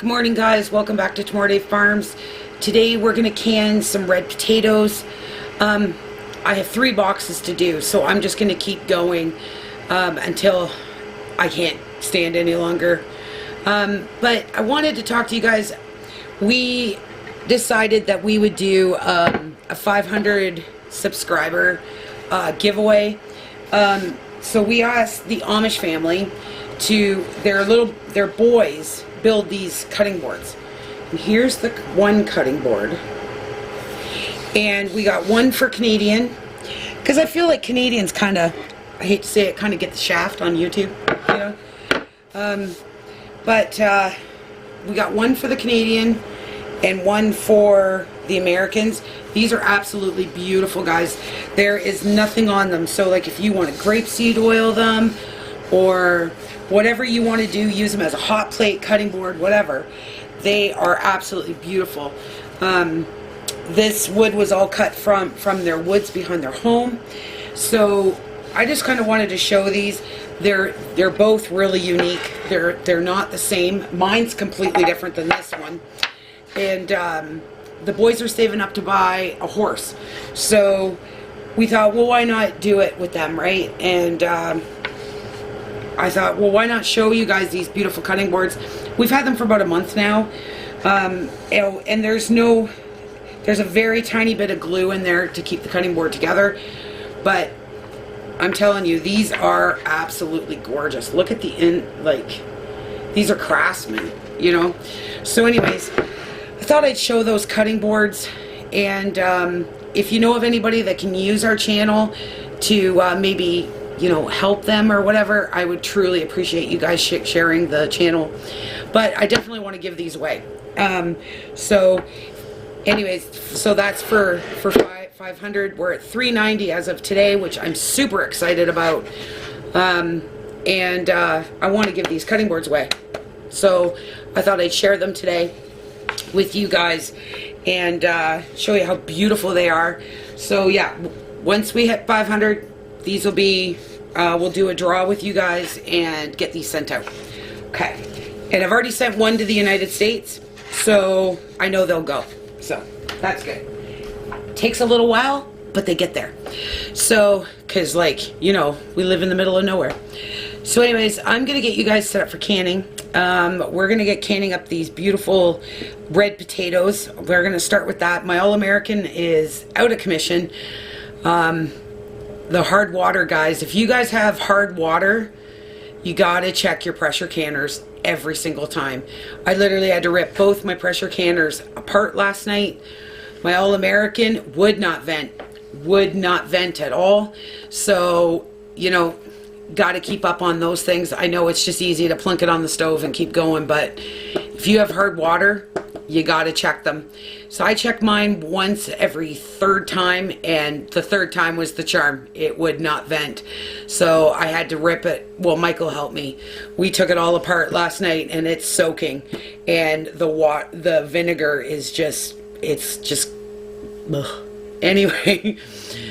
Good morning, guys. Welcome back to Tomorrowday Farms. Today we're going to can some red potatoes. I have 3 boxes to do, so I'm just going to keep going until I can't stand any longer. But I wanted to talk to you guys. We decided that we would do a 500 subscriber giveaway. So we asked the Amish family to their boys build these cutting boards. And here's the one cutting board. And we got one for Canadian, because I feel like Canadians kind of, I hate to say it, kind of get the shaft on YouTube, you know. But we got one for the Canadian and one for the Americans. These are absolutely beautiful, guys. There is nothing on them. So like if you want to grapeseed oil them or whatever you want to do, use them as a hot plate, cutting board, whatever. They are absolutely beautiful. This wood was all cut from their woods behind their home. So I just kind of wanted to show these. They're both really unique. They're not the same. Mine's completely different than this one. And the boys are saving up to buy a horse. So we thought, well, why not do it with them, right? And I thought, well, why not show you guys these beautiful cutting boards? We've had them for about a month now. And there's a very tiny bit of glue in there to keep the cutting board together. But I'm telling you, these are absolutely gorgeous. Look at these are craftsmen, you know. So anyways, I thought I'd show those cutting boards. And if you know of anybody that can use our channel to maybe, you know, help them or whatever, I would truly appreciate you guys sharing the channel. But I definitely want to give these away. So anyways, so that's for 500. We're at 390 as of today, which I'm super excited about. And I want to give these cutting boards away. So I thought I'd share them today with you guys and show you how beautiful they are. So yeah, once we hit 500, these will be, we'll do a draw with you guys and get these sent out. Okay. And I've already sent one to the United States, so I know they'll go. So that's good. Takes a little while, but they get there. So, because like, you know, we live in the middle of nowhere. So anyways, I'm going to get you guys set up for canning. We're going to get canning up these beautiful red potatoes. We're going to start with that. My All-American is out of commission. The hard water, guys, if you guys have hard water, you gotta check your pressure canners every single time. I literally had to rip both my pressure canners apart last night. My All-American would not vent at all. So, you know, gotta keep up on those things. I know it's just easy to plunk it on the stove and keep going, but if you have hard water, you gotta check them. So I checked mine once every 3rd time, and the 3rd time was the charm. It would not vent. So I had to rip it. Well, Michael helped me. We took it all apart last night, and it's soaking. And the vinegar is just, it's just, ugh. Anyway,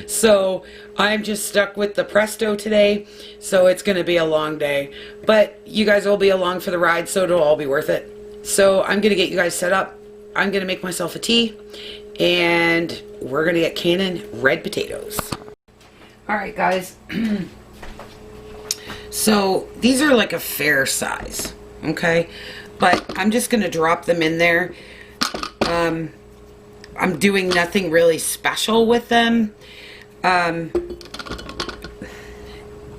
so I'm just stuck with the Presto today. So it's going to be a long day. But you guys will be along for the ride, so it'll all be worth it. So I'm going to get you guys set up. I'm going to make myself a tea, and we're going to get canning red potatoes. Alright guys, so these are like a fair size, okay? But I'm just going to drop them in there. I'm doing nothing really special with them.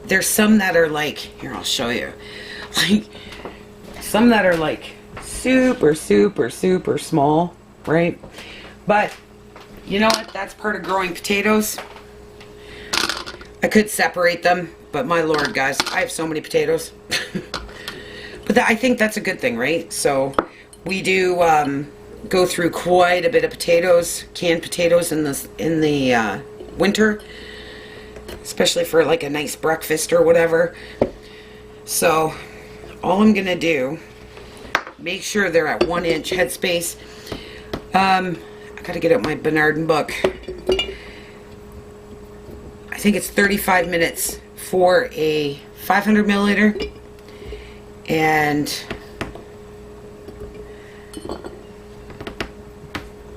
There's some that are like, here I'll show you, like some that are like super small, right? But you know what, that's part of growing potatoes. I could separate them, but my lord, guys, I have so many potatoes. But I think that's a good thing, right? So we do go through quite a bit of potatoes, canned potatoes in the winter, especially for like a nice breakfast or whatever. So all I'm gonna do, make sure they're at 1 inch headspace. I gotta get out my Bernardin book. I think it's 35 minutes for a 500 milliliter, and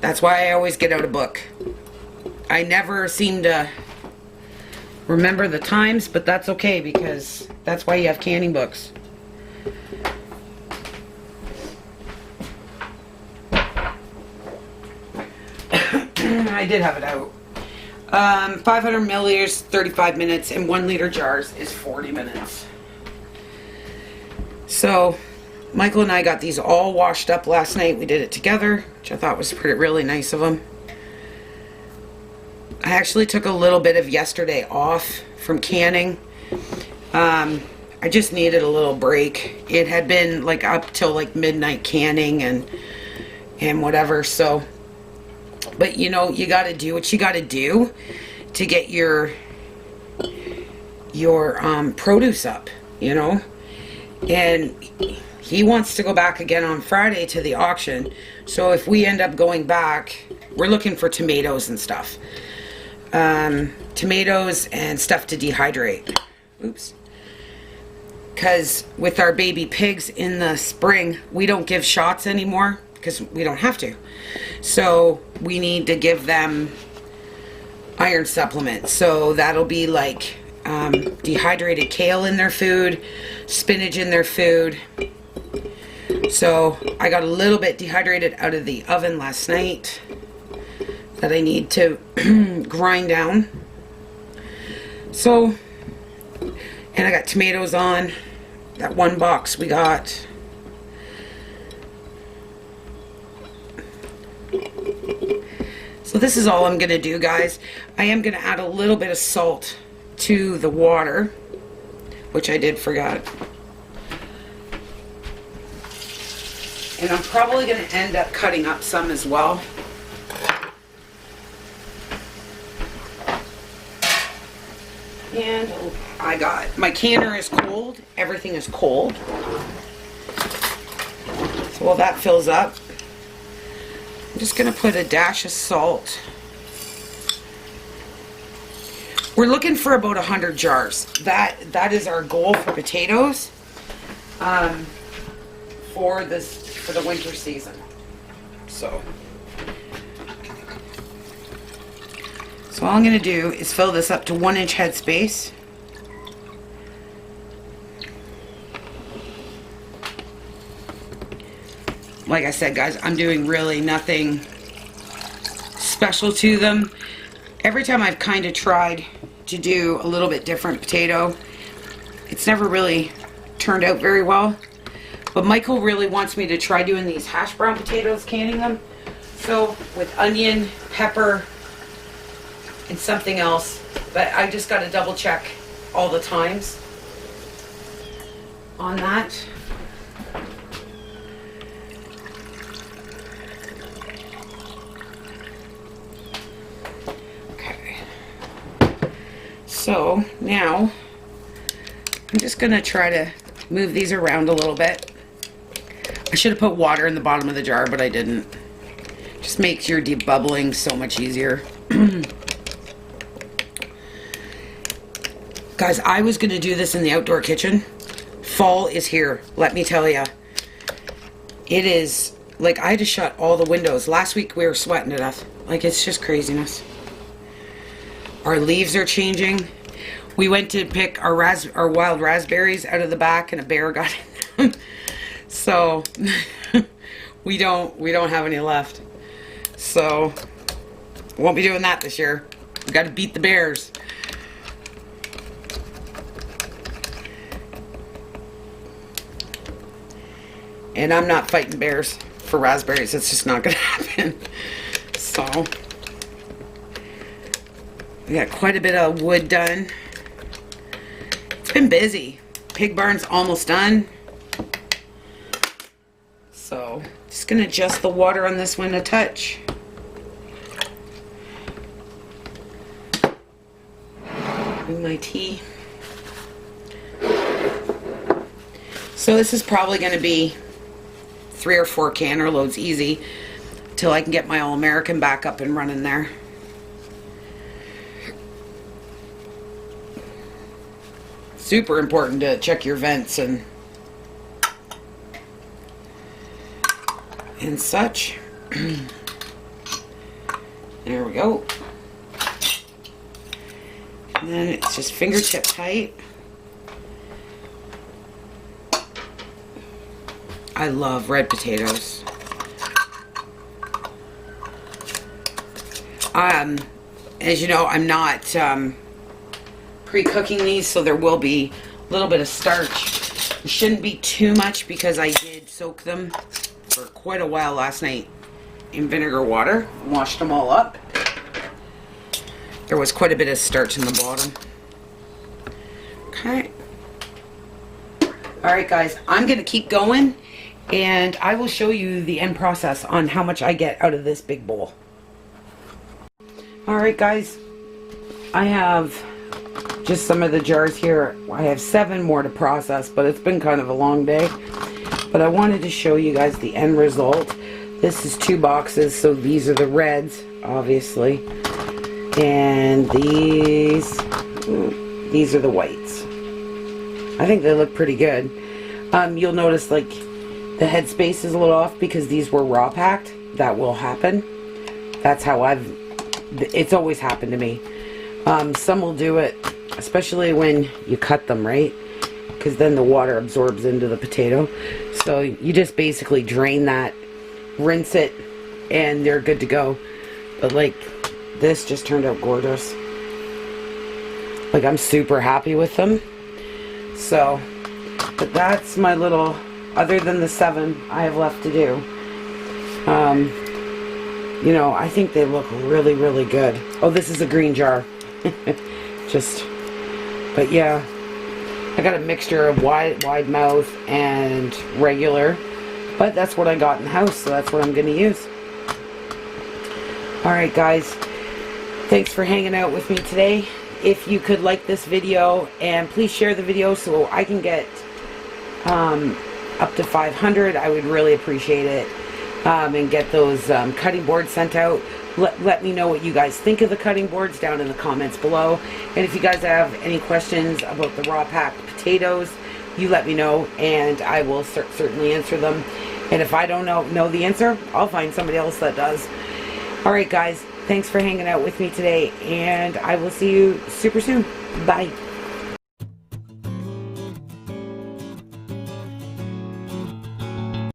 That's why I always get out a book. I never seem to remember the times, but that's okay because that's why you have canning books. I did have it out. 500 milliliters, 35 minutes, and 1 liter jars is 40 minutes. So, Michael and I got these all washed up last night. We did it together, which I thought was really nice of him. I actually took a little bit of yesterday off from canning. I just needed a little break. It had been like up till like midnight canning and whatever, so... But you know, you gotta do what you gotta do to get your produce up, you know? And he wants to go back again on Friday to the auction. So if we end up going back, we're looking for tomatoes and stuff. Tomatoes and stuff to dehydrate. Oops. Because with our baby pigs in the spring, we don't give shots anymore because we don't have to. So we need to give them iron supplements. So that'll be like dehydrated kale in their food, spinach in their food. So I got a little bit dehydrated out of the oven last night that I need to grind down. So, and I got tomatoes on that one box we got. So this is all I'm going to do, guys. I am going to add a little bit of salt to the water, which I did forget. And I'm probably going to end up cutting up some as well. And I got, my canner is cold. Everything is cold. So while that fills up, I'm just going to put a dash of salt. We're looking for about 100 jars. That is our goal for potatoes for the winter season. So all I'm going to do is fill this up to 1 inch headspace. Like I said, guys, I'm doing really nothing special to them. Every time I've kind of tried to do a little bit different potato, it's never really turned out very well. But Michael really wants me to try doing these hash brown potatoes, canning them. So with onion, pepper, and something else. But I just got to double check all the times on that. So now I'm just going to try to move these around a little bit. I should have put water in the bottom of the jar, but I didn't. Just makes your debubbling so much easier. Guys, I was going to do this in the outdoor kitchen. Fall is here, let me tell you. It is, like, I had to shut all the windows. Last week we were sweating to death. Like, it's just craziness. Our leaves are changing. We went to pick our wild raspberries out of the back, and a bear got in them. So we don't have any left. So won't be doing that this year. We got to beat the bears. And I'm not fighting bears for raspberries. It's just not going to happen. So we got quite a bit of wood done. It's been busy. Pig barn's almost done. So just going to adjust the water on this one a touch. Bring my tea. So this is probably going to be 3 or 4 canner loads easy till I can get my All-American back up and running there. Super important to check your vents and such. There we go. And then it's just fingertip tight. I love red potatoes. As you know, I'm not pre-cooking these, so there will be a little bit of starch. It shouldn't be too much because I did soak them for quite a while last night in vinegar water. Washed them all up. There was quite a bit of starch in the bottom. Okay. Alright guys, I'm going to keep going and I will show you the end process on how much I get out of this big bowl. Alright guys, I have just some of the jars here. I have 7 more to process, but it's been kind of a long day. But I wanted to show you guys the end result. This is 2 boxes, so these are the reds, obviously. And these are the whites. I think they look pretty good. You'll notice like the headspace is a little off because these were raw packed. That will happen. That's how it's always happened to me. Some will do it, especially when you cut them, right? Because then the water absorbs into the potato. So you just basically drain that, rinse it, and they're good to go. But like, this just turned out gorgeous. Like, I'm super happy with them. So, but that's my little, other than the 7 I have left to do. You know, I think they look really, really good. Oh, this is a green jar. But yeah, I got a mixture of wide mouth and regular. But that's what I got in the house, so that's what I'm going to use. Alright guys, thanks for hanging out with me today. If you could like this video, and please share the video so I can get up to 500, I would really appreciate it. And get those cutting boards sent out. Let me know what you guys think of the cutting boards down in the comments below. And if you guys have any questions about the raw packed potatoes, you let me know and I will certainly answer them. And if I don't know the answer, I'll find somebody else that does. Alright guys, thanks for hanging out with me today, and I will see you super soon. Bye.